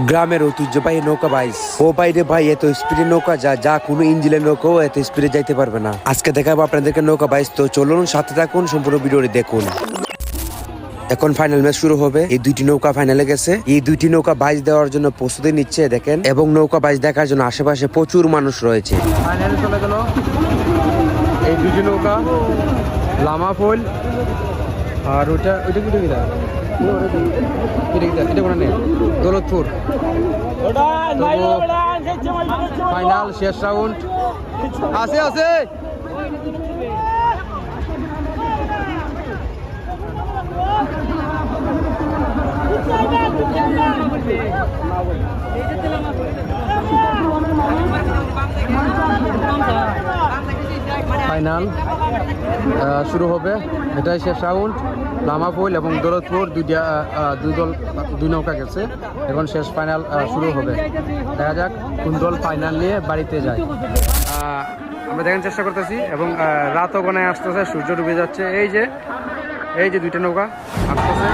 গ্রামের ঐতিহ্যবাহী নৌকা বাইস ও বাইরে ভাই এত স্পিডে নৌকা যা কোনো ইঞ্জিনের নৌকাও এত স্পিডে যাইতে পারবে না। আজকে দেখাবো আপনাদেরকে নৌকা বাইস, তো চলুন সাথে থাকুন, সম্পূর্ণ ভিডিওটি দেখুন। এখন ফাইনাল ম্যাচ শুরু হবে। এই দুইটি নৌকা ফাইনালে গেছে। এই দুইটি নৌকা বাইচ দেওয়ার জন্য প্রস্তুতি নিচ্ছে দেখেন, এবং নৌকা বাইচ দেখার জন্য আশেপাশে প্রচুর মানুষ রয়েছে। ফাইনালে চলে গেল এই দুইটি নৌকা, লামা ফুল আর ওইটা কি দৌলতপুর। ফাইনাল শেষ রাউন্ড আছে। ফাইনাল শুরু হবে, এটাই শেষ রাউন্ড। লামাফুল এবং দৌলতপুর দুই নৌকা গেছে, এখন শেষ ফাইনাল শুরু হবে। দেখা যাক কোন দল ফাইনাল নিয়ে বাড়িতে যায়। আমরা দেখার চেষ্টা করতেছি, এবং রাতও গনায় আসতেছে, সূর্য ডুবে যাচ্ছে। এই যে দুইটা নৌকা আসতেছে।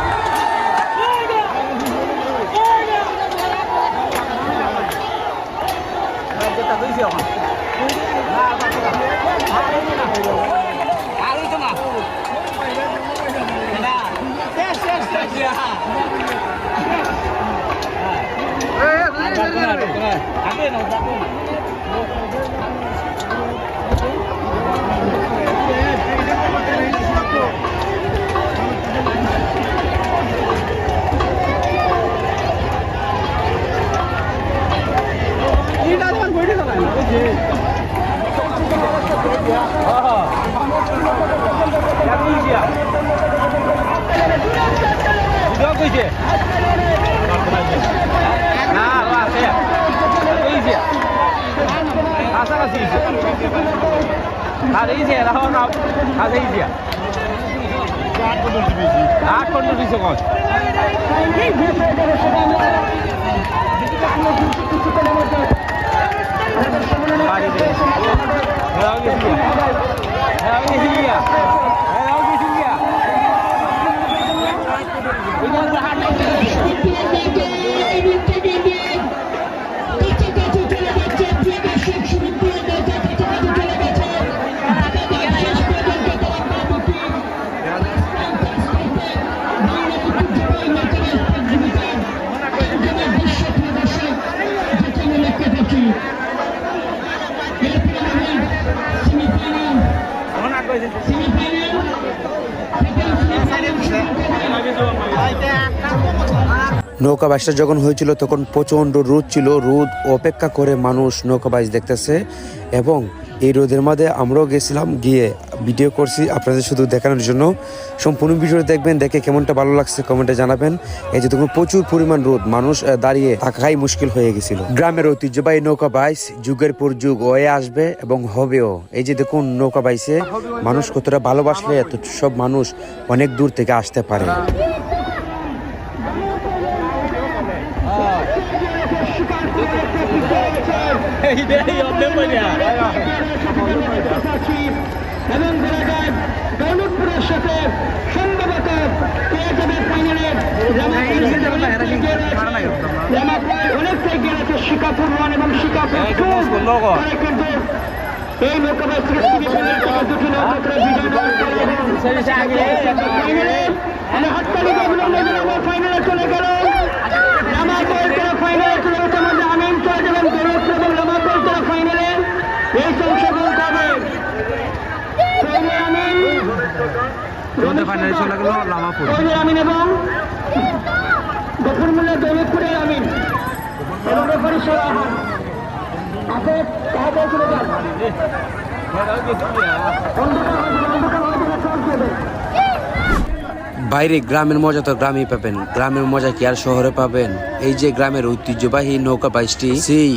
নৌকা বাইচটা যখন হয়েছিল তখন প্রচন্ড রোদ ছিল। রোদ অপেক্ষা করে মানুষ নৌকা বাইচ দেখতেছে, এবং এই রোদের মধ্যে আমরাও গেছিলাম, গিয়ে ভিডিও করছি আপনাদের শুধু দেখানোর জন্য। সম্পূর্ণ ভিডিও দেখবেন, দেখে কেমনটা ভালো লাগছে কমেন্টে জানাবেন। এই যে দেখুন প্রচুর পরিমাণ রোদ, মানুষ দাঁড়িয়ে থাকাই মুশকিল হয়ে গেছিল। গ্রামের ঐতিহ্যবাহী নৌকা বাইচ যুগের পর যুগ হয়ে আসবে এবং হবেও। এই যে দেখুন নৌকা বাইচে মানুষ কতটা ভালোবাসলে এত সব মানুষ অনেক দূর থেকে আসতে পারে। দৌলতপুরের সাথে সম্ভবত অনেকটাই গেছে শিকাপুর ওয়ান এবং শিকাপুর কিন্তু এই নৌকা ফাইনালে চলে গেল। ফাইনালে চলে গেছে, আমাদের আমিন চলে যাবেন দৌলতপুর এবং লামাপুর তারা ফাইনালে এই অংশগ্রহণ করবে। আমিন এবং গফুরমুল্লাহ দৌলতপুরের আমিন এবং বাইরে গ্রামের মজা তো গ্রামেই পাবেন, গ্রামের মজা কি আর শহরে পাবেন? এই যে গ্রামের ঐতিহ্যবাহী নৌকা বাইচটি সেই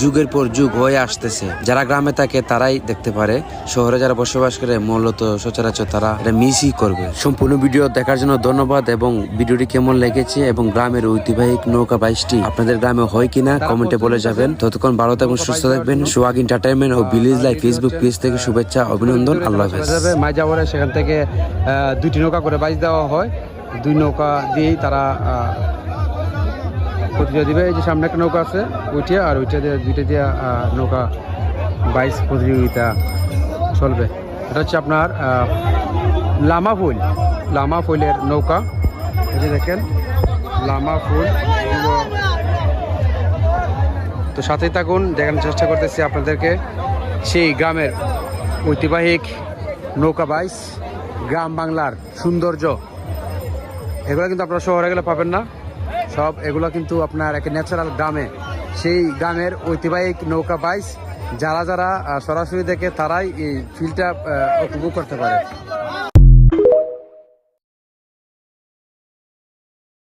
যুগের পর যুগ হয়ে আসতেছে। যারা গ্রামে থাকে তারাই দেখতে পারে, শহরে যারা বসবাস করে মূলত সচরাচর তারা এটা মিসই করবে। সম্পূর্ণ ভিডিও দেখার জন্য ধন্যবাদ, এবং ভিডিওটি কেমন লেগেছে এবং গ্রামের ঐতিহ্যবাহী নৌকা বাইচটি আপনাদের গ্রামে হয় কিনা কমেন্টে বলে যাবেন। ততক্ষণ ভালো থাকবেন, সুস্থ থাকবেন। সোহাগ এন্টারটেইনমেন্ট ও ভিলেজ লাইফ ফেসবুক পেজ থেকে শুভেচ্ছা, অভিনন্দন, আল্লাহ হাফেজ। মাইজাবরে সেখান থেকে দুইটি নৌকা করে বাইচ দেওয়া হয়, দুই নৌকা দিয়েই তারা প্রতিযোগিতা দিবে। এই যে সামনে একটা নৌকা আছে ওইটা, আর ওইটা দিয়ে দুইটা দিয়ে নৌকা বাইচ প্রতিযোগিতা চলবে। এটা হচ্ছে আপনার লামা ফুলের নৌকা। এই যে দেখেন লামা ফুল, তো সাথেই থাকুন, দেখানোর চেষ্টা করতেছি আপনাদেরকে সেই গ্রামের ঐতিহাসিক নৌকা বাইচ, গ্রাম বাংলার সৌন্দর্য। এগুলো কিন্তু আপনারা শহরে গেলে পাবেন না, সব এগুলো কিন্তু আপনার একটা ন্যাচারাল গ্রামে, সেই গ্রামের ঐতিহাসিক নৌকা বাইচ যারা যারা সরাসরি দেখে তারাই এই ফিলটা উপভোগ করতে পারে।